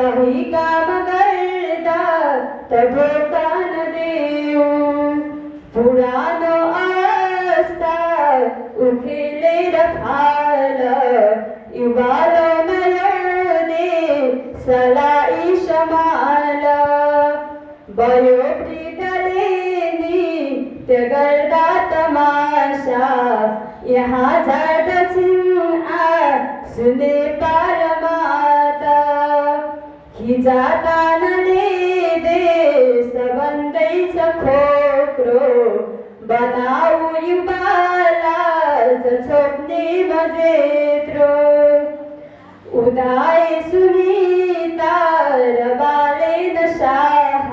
सही काम गर्दा त भोकान देऊ पुरानो अवस्था उखेलेर फाल युवालो नयने सलाई समाल भयो वृद्धले नृत्य गर्दा तमासा यहाँ झार्दछिन् सुने पारमाता खिजा तानले देश भन्दैछ खोक्रो बनाऊ युवालाई छोप्ने बजेत्रो उदाय सुनिता र बालेन शाह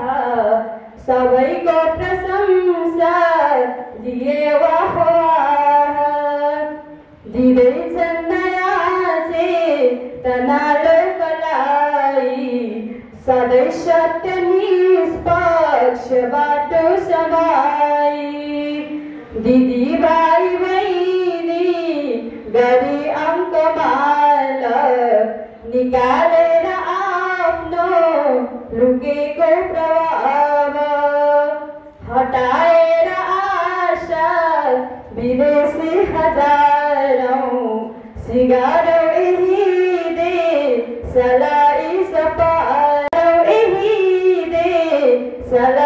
सबैको प्रशंसा लिए वाह दिँदैछन् नयाँ चेतना लोकलाई सधैँ सत्य निष्पक्ष बाटो समाई दिदी भाइ बहिनी गरी अङ्कमाल निकालेर आफ्नो लुकेको प्रभाव हटाएर आशा विदेशी हजारौं सिगारौं यही देशलाई सपारौं यही देशलाई